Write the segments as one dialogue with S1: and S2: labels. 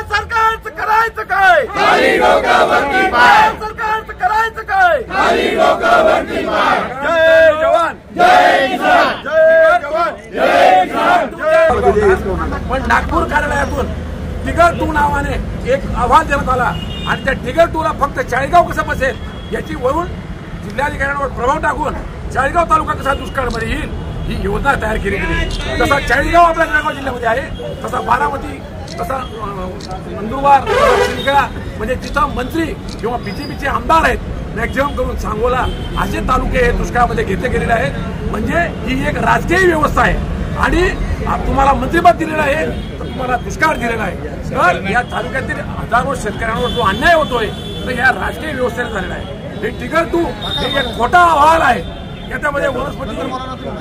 S1: सरकारचं करायचं काय? सरकारचं करायचं काय? जय जवान जय किसान, जय जवान जय किसान. पण नागपूर कार्यालयातून टिगर 2 नावाने एक अहवाल देण्यात आला आणि त्या टिगर 2ला फक्त चाळीसगाव कसं बसेल याची वरून जिल्हाधिकाऱ्यांवर प्रभाव टाकून चाळीसगाव तालुका कसा दुष्काळामध्ये येईल ही योजना तयार केली गेली. तसा चाळीसगाव आपल्या जळगाव जिल्ह्यामध्ये आहे, तसा बारामती, तसा नंदुरबार, शिंदखेडा म्हणजे जिथं मंत्री किंवा बीजेपीचे आमदार आहेत मॅक्झिमम करून सांगोला असे तालुके हे दुष्काळामध्ये घेतले गेलेले आहेत. म्हणजे ही एक राजकीय व्यवस्था आहे आणि तुम्हाला मंत्रिपद दिलेलं आहे तर तुम्हाला दुष्काळ दिलेला आहे. तर या तालुक्यातील हजारो शेतकऱ्यांवर जो अन्याय होतोय तर या राजकीय व्यवस्थेने झालेला आहे. हे टिगर 2 हे एक खोटा अहवाल आहे. याच्यामध्ये वनस्पती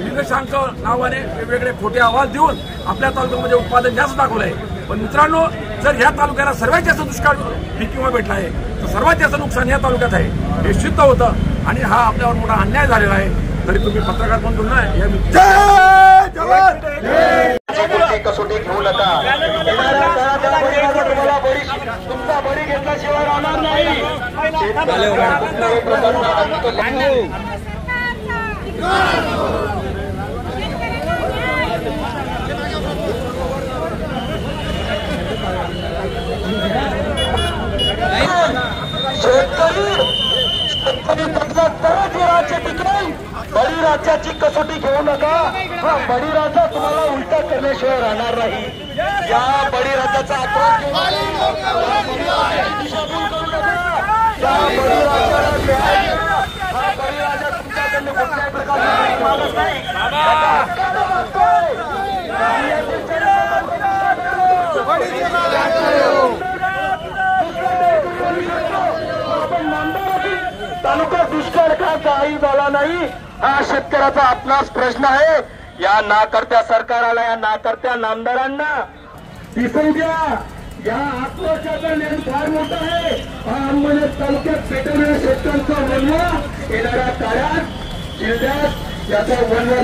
S1: निर्देशांक नावाने वेगवेगळे खोटे अहवाल देऊन आपल्या तालुक्यामध्ये उत्पादन जास्त दाखवलं आहे. पण मित्रांनो, जर ह्या तालुक्याला सर्वात जास्त दुष्काळ पीक विमा भेटला आहे तर सर्वात जास्त नुकसान या तालुक्यात आहे हे सिद्ध होतं आणि हा आपल्यावर मोठा अन्याय झालेला आहे. तरी तुम्ही पत्रकार म्हणून बोलणार या जय जवान
S2: कसोटी घेऊ नका. तुमचा बळी घेतल्याशिवाय राहणार नाही. राज्य टिकेल. बळीराजाची कसोटी घेऊ नका. हा बळीराजा तुम्हाला उलटा करण्याशिवाय राहणार नाही. या बळीराजाचा आक्रोश बळीराजा तुमच्याकडे कुठल्याही प्रकारची मागत नाही. तालुका दुष्काळ का काही झाला नाही हा शेतकऱ्याचा आपलाच प्रश्न आहे. या नाकर्त्या सरकाराला, या नाकर्त्या नामदारांना दिसू द्या. या आक्रोशाचा नेम फार मोठा आहे. हा अंबोली तालुक्यात पेटवणाऱ्या शेतकऱ्यांचा वनवा येणाऱ्या काळात जिल्ह्यात याचा वनवा